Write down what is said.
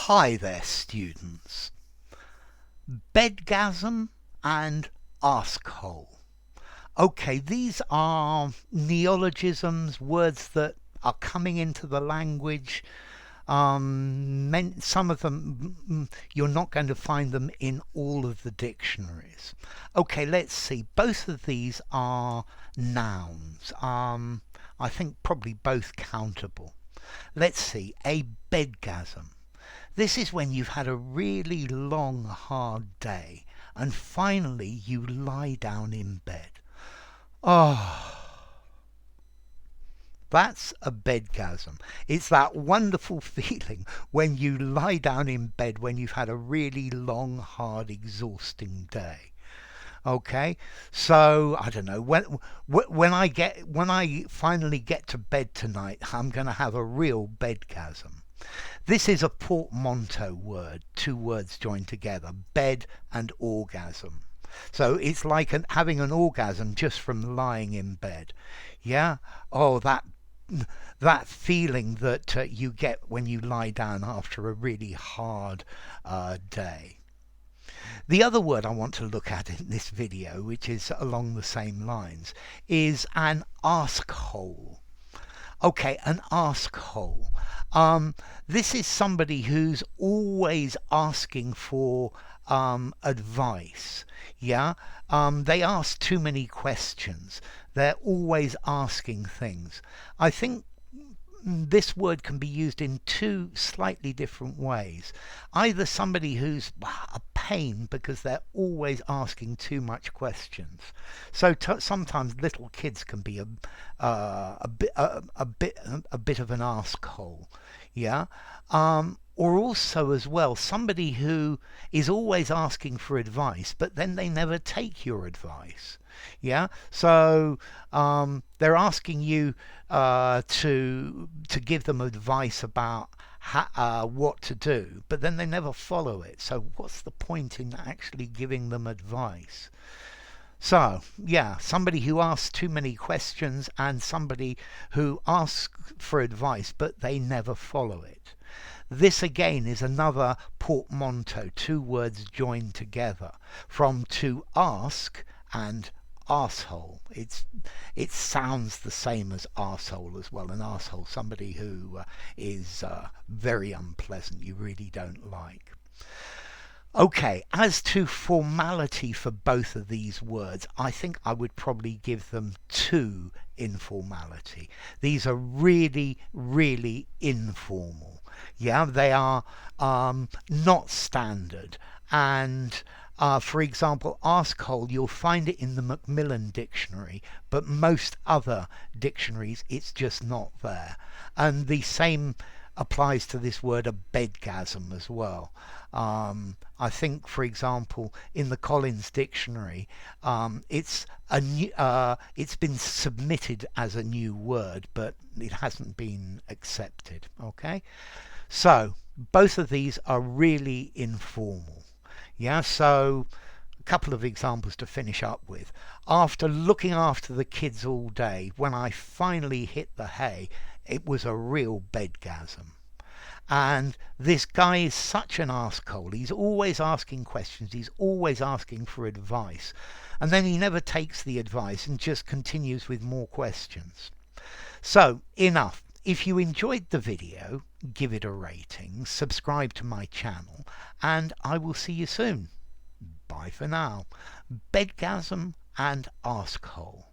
Hi there, students. Bedgasm and Askhole. Okay, these are neologisms, words that are coming into the language. Some of them, you're not going to find them in all of the dictionaries. Okay, let's see. Both of these are nouns. I think probably both countable. Let's see. A bedgasm. This is when you've had a really long, hard day and finally you lie down in bed. Oh, that's a bedgasm. It's that wonderful feeling when you lie down in bed when you've had a really long, hard, exhausting day. Okay, so I don't know when I finally get to bed tonight, I'm going to have a real bedgasm. This is a portmanteau word, two words joined together, bed and orgasm. So it's like having an orgasm just from lying in bed. Yeah? Oh, that feeling that you get when you lie down after a really hard day. The other word I want to look at in this video, which is along the same lines, is an askhole. Okay, an askhole. This is somebody who's always asking for advice. Yeah, they ask too many questions. They're always asking things. I think this word can be used in two slightly different ways. Either somebody who's a pain because they're always asking too much questions. So sometimes little kids can be a bit of an askhole. Yeah. Or also as well somebody who is always asking for advice but then they never take your advice. Yeah, so they're asking you to give them advice about what to do, but then they never follow it. So what's the point in actually giving them advice? So, yeah, somebody who asks too many questions and somebody who asks for advice but they never follow it. This again is another portmanteau, two words joined together, from to ask and arsehole. It sounds the same as arsehole as well. An arsehole, somebody who is very unpleasant, you really don't like. Okay, as to formality for both of these words, I think I would probably give them 2 in formality. These are really, really informal. Yeah, they are not standard. And for example, askhole, you'll find it in the Macmillan dictionary, but most other dictionaries, it's just not there. And the same applies to this word a bedgasm as well. I think, for example, in the Collins dictionary, it's been submitted as a new word, but it hasn't been accepted. Okay, so both of these are really informal. Yeah, so a couple of examples to finish up with. After looking after the kids all day, when I finally hit the hay, it was a real bedgasm. And this guy is such an arsehole. He's always asking questions. He's always asking for advice. And then he never takes the advice and just continues with more questions. So, enough. If you enjoyed the video, give it a rating, subscribe to my channel, and I will see you soon. Bye for now. Bedgasm and askhole.